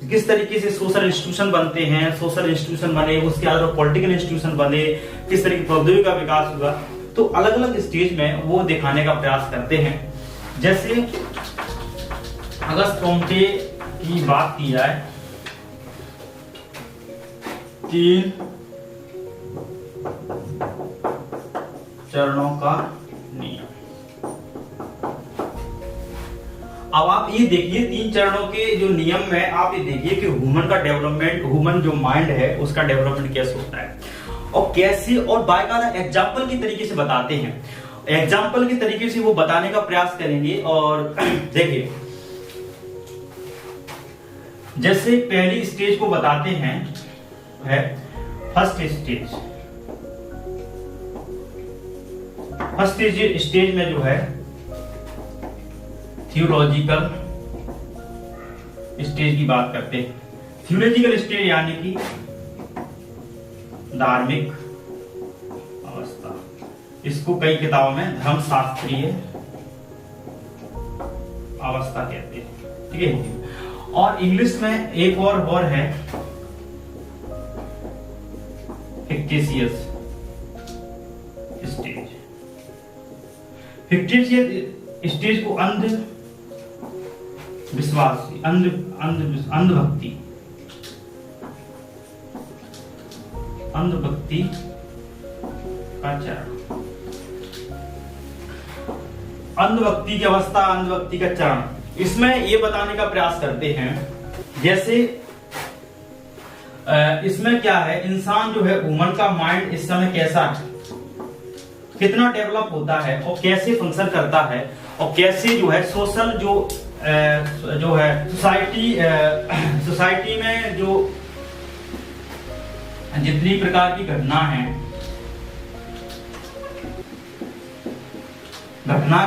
किस तरीके से सोशल इंस्टीट्यूशन बनते हैं, सोशल इंस्टीट्यूशन बने, उसके अलावा पॉलिटिकल इंस्टीट्यूशन बने, किस तरीके प्रौद्योगिकी का विकास हुआ, तो अलग अलग स्टेज में वो दिखाने का प्रयास करते हैं। जैसे अगस्त कॉम्टे की बात की जाए, 3 चरणों का नियम। अब आप ये देखिए 3 चरणों के जो नियम में आप ये देखिए कि ह्यूमन का डेवलपमेंट, ह्यूमन जो माइंड है उसका डेवलपमेंट कैसे होता है और कैसे, और बाकायदा एग्जाम्पल की तरीके से बताते हैं। एग्जाम्पल के तरीके से वो बताने का प्रयास करेंगे। और देखिए जैसे पहली स्टेज को बताते हैं है फर्स्ट स्टेज। फर्स्ट स्टेज में जो है थियोलॉजिकल स्टेज की बात करते हैं। थियोलॉजिकल स्टेज यानी कि धार्मिक अवस्था, इसको कई किताबों में धर्मशास्त्रीय अवस्था कहते हैं, ठीक है। और इंग्लिश में एक और है फिक्टिशियस स्टेज। फिक्टिशियस स्टेज को अंधविश्वास, अंधभक्ति का चरण, अंधभक्ति की अवस्था, अंधभक्ति का चरण, इसमें ये बताने का प्रयास करते हैं। जैसे इसमें क्या है, इंसान जो है, ह्यूमन का माइंड इस समय कैसा है, कितना डेवलप होता है और कैसे फंक्शन करता है और कैसे जो है सोशल जो है सोसाइटी में जो जितनी प्रकार की घटना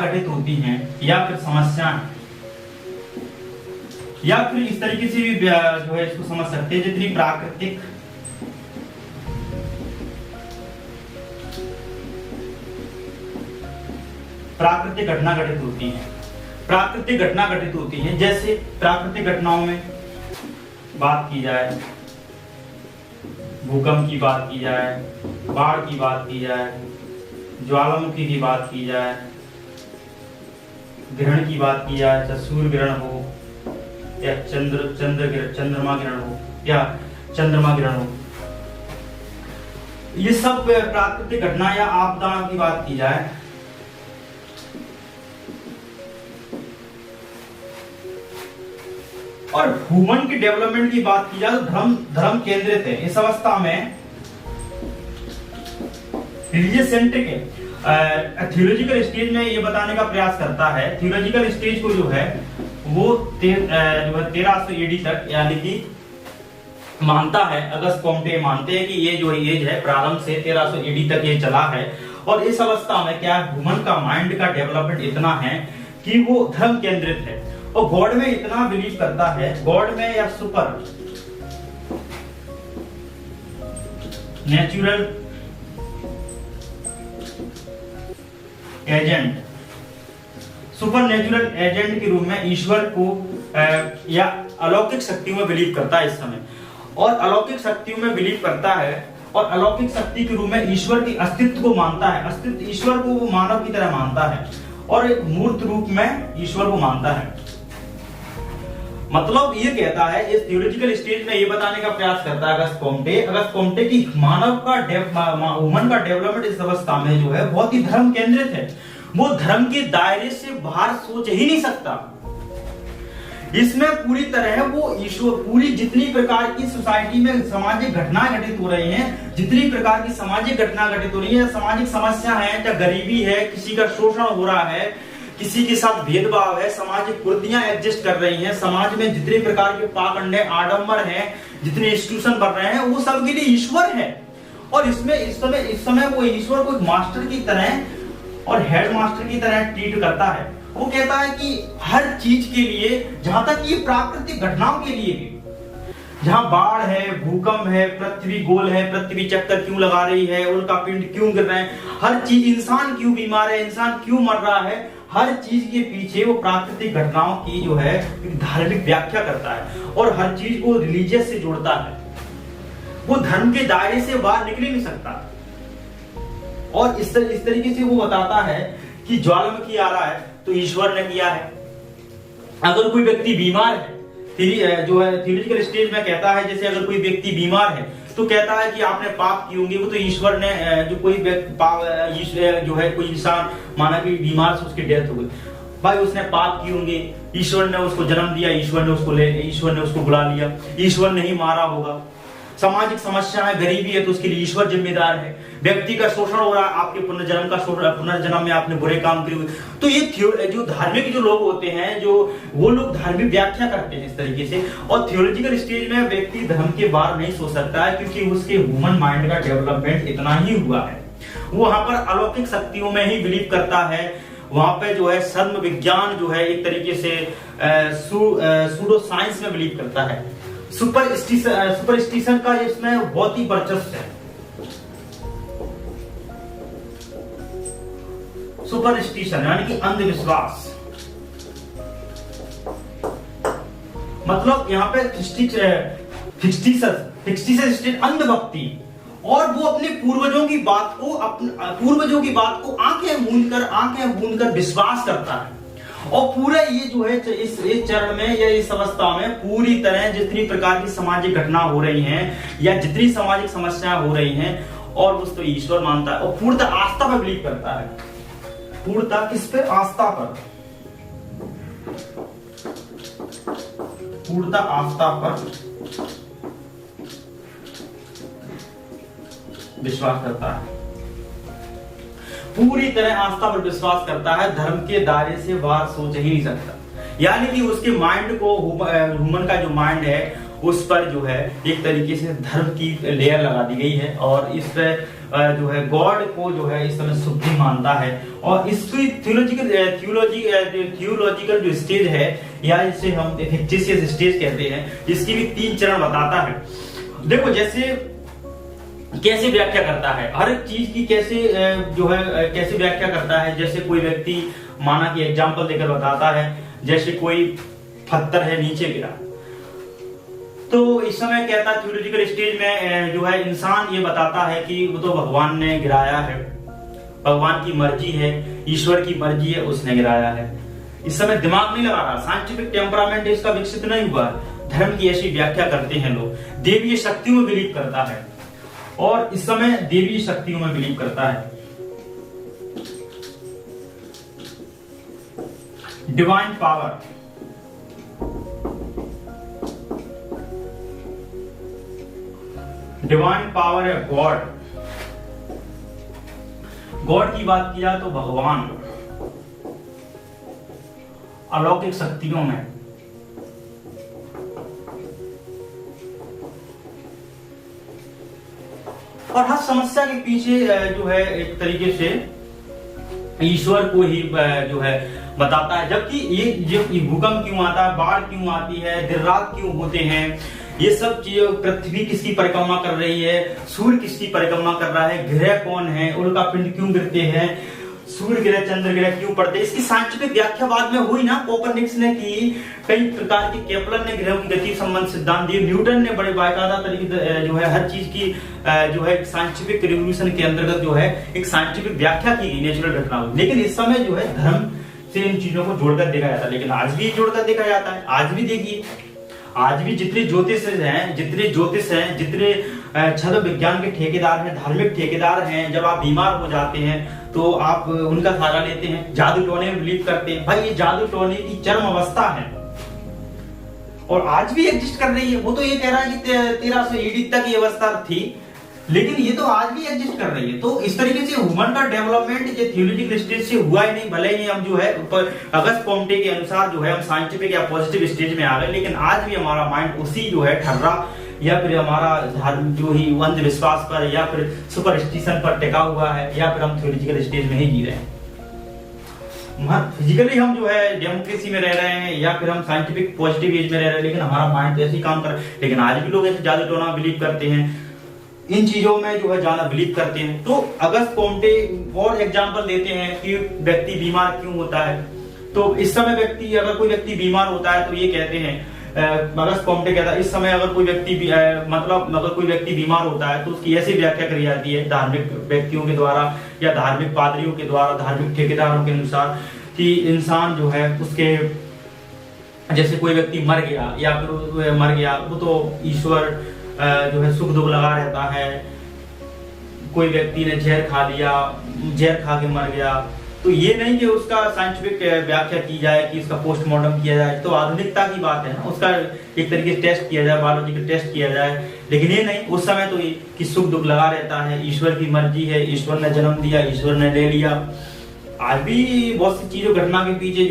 घटित होती हैं या फिर समस्या या फिर इस तरीके से भी जो है इसको समझ सकते हैं, जितनी प्राकृतिक घटना घटित होती हैं, प्राकृतिक घटना घटित होती हैं। जैसे प्राकृतिक घटनाओं में बात की जाए, भूकंप की बात की जाए, बाढ़ की बात की जाए, ज्वालामुखी की बात की जाए, ग्रहण की बात की जाए, चाहे सूर्य ग्रहण हो या चंद्रमा ग्रहण हो या चंद्रमा ग्रहण हो, ये सब प्राकृतिक घटना या आपदा की बात की जाए, और ह्यूमन की डेवलपमेंट की बात की जाए तो धर्म केंद्रित है। इस अवस्था में रिलीजियस सेंट्रिक है। थियोलॉजिकल स्टेज में ये बताने का प्रयास करता है, थियोलॉजिकल स्टेज को जो है वो 1300 एडी तक यानी कि मानता है, अगस्त कॉम्टे मानते हैं कि ये जो एज है प्रारंभ से 1300 एडी तक ये चला है। और इस अवस्था में क्या ह्यूमन का माइंड का डेवलपमेंट इतना है कि वो धर्म केंद्रित है और गॉड में इतना बिलीव करता है, गॉड में या super natural agent, super natural agent के रूप में ईश्वर को या अलौकिक शक्तियों में बिलीव करता है इस समय। और अलौकिक शक्तियों में बिलीव करता है और अलौकिक शक्ति के रूप में ईश्वर के अस्तित्व को मानता है। अस्तित्व ईश्वर को वो मानव की तरह मानता है और एक मूर्त रूप में ईश्वर को मानता है। मतलब ये कहता है, इस थियोलॉजिकल स्टेज में ये बताने का प्रयास करता है अगस्त कॉम्टे की मानव का ह्यूमन का डेवलपमेंट इस अवस्था में जो है बहुत ही धर्म केंद्रित है। वो धर्म के दायरे से बाहर सोच ही नहीं सकता। इसमें पूरी तरह वो ईश्वर, पूरी जितनी प्रकार की सोसाइटी में सामाजिक घटनाएं घटित हो रही हैं, जितनी प्रकार की सामाजिक घटना घटित हो रही है, सामाजिक समस्या है, चाहे गरीबी है, किसी का शोषण हो रहा है, किसी के साथ भेदभाव है, सामाजिक कुरीतियां एग्जिस्ट कर रही हैं, समाज में जितने प्रकार के पाखंड है, आडंबर है, जितने इंस्टीट्यूशन बन रहे हैं, वो सब के लिए ईश्वर है। और इसमें इस समय वो ईश्वर को एक मास्टर की तरह और हेड मास्टर की तरह ट्रीट करता है। वो कहता है कि हर चीज के लिए, जहां तक ये प्राकृतिक घटनाओं के लिए, जहां बाढ़ है, भूकंप है, पृथ्वी गोल है, पृथ्वी चक्कर क्यों लगा रही है, उल्का पिंड क्यों गिर रहे हैं, हर चीज, इंसान क्यों बीमार है, इंसान क्यों मर रहा है, हर चीज के पीछे वो प्राकृतिक घटनाओं की जो है धार्मिक व्याख्या करता है और हर चीज को रिलीजियस से जोड़ता है। वो धर्म के दायरे से बाहर निकल ही नहीं सकता। और इस तरीके से वो बताता है कि ज्वालामुखी आ रहा है तो ईश्वर ने किया है। अगर कोई व्यक्ति बीमार है, जो है थ्योलॉजिकल स्टेज में कहता है, जैसे अगर कोई व्यक्ति बीमार है तो कहता है कि आपने पाप किए होंगे, वो तो ईश्वर ने, जो कोई व्यक्ति जो है कोई इंसान माना कि बीमार से उसकी डेथ हो गई, भाई उसने पाप किए होंगे, ईश्वर ने उसको जन्म दिया, ईश्वर ने उसको बुला लिया, ईश्वर ने ही मारा होगा। सामाजिक समस्या है, गरीबी है तो उसके लिए ईश्वर जिम्मेदार है। व्यक्ति का शोषण हो रहा है, आपके पुनर्जन्म में आपने बुरे काम किए हुए। तो ये जो धार्मिक जो लोग होते हैं, जो वो लोग धार्मिक व्याख्या करते हैं इस तरीके से। और थियोलॉजिकल स्टेज में व्यक्ति धर्म के बाहर नहीं सोच सकता है, क्योंकि उसके ह्यूमन माइंड का डेवलपमेंट इतना ही हुआ है। वो वहां पर अलौकिक शक्तियों में ही बिलीव करता है। वहां पे जो है सर्व विज्ञान जो है एक तरीके से सूडो साइंस में बिलीव करता है। सुपरस्टिशन का इसमें बहुत ही वर्चस्व है। सुपरस्टिशन यानी कि अंधविश्वास, मतलब यहाँ पे अंधभक्ति, और वो अपने पूर्वजों की बात को आंखें मूंद कर विश्वास करता है। और पूरा ये जो है इस चरण में या इस अवस्था में पूरी तरह जितनी प्रकार की सामाजिक घटना हो रही हैं या जितनी सामाजिक समस्याएं हो रही हैं, और उस तो ईश्वर मानता है और पूर्णतः आस्था पर बिलीव करता है। पूर्णतः किस पे? आस्था पर। पूर्णतः आस्था पर विश्वास करता है, पूरी तरह आस्था पर विश्वास करता है, धर्म के दायरे से बाहर सोच ही नहीं सकता। यानी कि उसके माइंड को, ह्यूमन का जो माइंड है उस पर जो है एक तरीके से धर्म की लेयर लगा दी गई है, और इस पर जो है गॉड को जो है इस समय सुप्रीम मानता है। और इसकी थियोलॉजिकल जो स्टेज है, या इसे हम फिक्टिशियस स्टेज कहते हैं, इसकी भी 3 चरण बताता है। देखो जैसे कैसे व्याख्या करता है हर एक चीज की, कैसे जो है कैसे व्याख्या करता है। जैसे कोई व्यक्ति माना कि एग्जांपल देकर बताता है, जैसे कोई पत्थर है नीचे गिरा, तो इस समय कहता थियोलॉजिकल स्टेज में जो है इंसान ये बताता है कि वो तो भगवान ने गिराया है, भगवान की मर्जी है, ईश्वर की मर्जी है, उसने गिराया है। इस समय दिमाग नहीं लगा रहा, साइंटिफिक टेम्परामेंट इसका विकसित नहीं हुआ। धर्म की ऐसी व्याख्या करते हैं लोग। देवीय शक्तियों में बिलीव करता है, और इस समय देवी शक्तियों में बिलीव करता है। डिवाइन पावर, डिवाइन पावर है गॉड। गॉड की बात किया तो भगवान अलौकिक शक्तियों में, और हर समस्या के पीछे जो है एक तरीके से ईश्वर को ही जो है बताता है। जबकि ये भूकंप क्यों आता है, बाढ़ क्यों आती है, दिन रात क्यों होते हैं, ये सब चीजें, पृथ्वी किसकी परिक्रमा कर रही है, सूर्य किसकी परिक्रमा कर रहा है, ग्रह कौन है, उल्का पिंड क्यों गिरते हैं, सूर्य ग्रह चंद्र ग्रह क्यों पड़ते हैं, इसकी साइंटिफिक व्याख्या बाद में हुई ना। कोपरनिकस ने की, कई प्रकार के, केपलर ने ग्रहों की गति संबंध सिद्धांत दिए, न्यूटन ने बड़े बाकायदा तरीके जो है हर चीज की जो है साइंटिफिक रिवोल्यूशन के अंतर्गत जो है एक साइंटिफिक व्याख्या की गई नेचुरल घटनाओं। लेकिन इस समय जो है धर्म से इन चीजों को जोड़कर देखा जाता है, लेकिन आज भी जोड़कर देखा जाता है। आज भी देखिए, आज भी जितने ज्योतिष हैं, जितने छद्म विज्ञान के ठेकेदार हैं, धार्मिक ठेकेदार हैं, जब आप बीमार हो जाते हैं तो आप उनका सहारा लेते हैं, जादू टोने में बिलीव करते हैं। भाई ये जादू टोने की चरम अवस्था है और आज भी एग्जिस्ट कर रही है। वो तो ये कह रहा है कि 1300 ईडी तक ये अवस्था थी, लेकिन ये तो आज भी एग्जिस्ट कर रही है। तो इस तरीके से ह्यूमन का डेवलपमेंट ये थियोलॉजिकल स्टेज से हुआ ही नहीं, भले ही हम जो है अगस्त कोम्टे के अनुसार जो है हम साइंटिफिक या पॉजिटिव स्टेज में आ गए, लेकिन आज भी हमारा माइंड उसी जो है ठर्रा या फिर हमारा धर्म जो ही अंधविश्वास पर या फिर सुपरस्टिशन पर टिका हुआ है, या फिर हम थियोलॉजिकल स्टेज में ही जी रहे हैं। फिजिकली हम जो है डेमोक्रेसी में रह रहे हैं या फिर हम साइंटिफिक पॉजिटिव एज में रह रहे हैं, लेकिन हमारा माइंड तो ऐसे ही काम कर रहा है। लेकिन आज भी लोग ऐसे जादू टोना बिलीव करते हैं। इन चीजों में जो है ज्यादा बिलीव करते हैं। तो अगस्त कोम्टे और एग्जाम्पल देते हैं कि व्यक्ति बीमार क्यों होता है। तो इस समय अगर कोई व्यक्ति बीमार होता है तो ये कहते हैं, अगस्त कोम्टे कहता है इस समय अगर कोई व्यक्ति अगर कोई व्यक्ति बीमार होता है तो उसकी ऐसी व्याख्या करी जाती है धार्मिक व्यक्तियों के द्वारा या धार्मिक पादरियों के द्वारा, धार्मिक ठेकेदारों के अनुसार, कि इंसान जो है उसके, जैसे कोई व्यक्ति मर गया या फिर मर गया वो तो ईश्वर जो है सुख दुख लगा रहता है। कोई व्यक्ति ने जहर खा लिया, जहर खा के मर गया, तो ये नहीं कि उसका साइंटिफिक व्याख्या की जाए कि इसका पोस्टमार्टम किया जाए, तो आधुनिकता की बात है ना, उसका एक तरीके से टेस्ट किया जाए, बायोलॉजिकल टेस्ट किया जाए। लेकिन ये नहीं, उस समय तो कि सुख दुख लगा रहता है, ईश्वर की मर्जी है, ईश्वर ने जन्म दिया, ईश्वर ने ले लिया। आज भी बहुत सी चीजों घटना के पीछे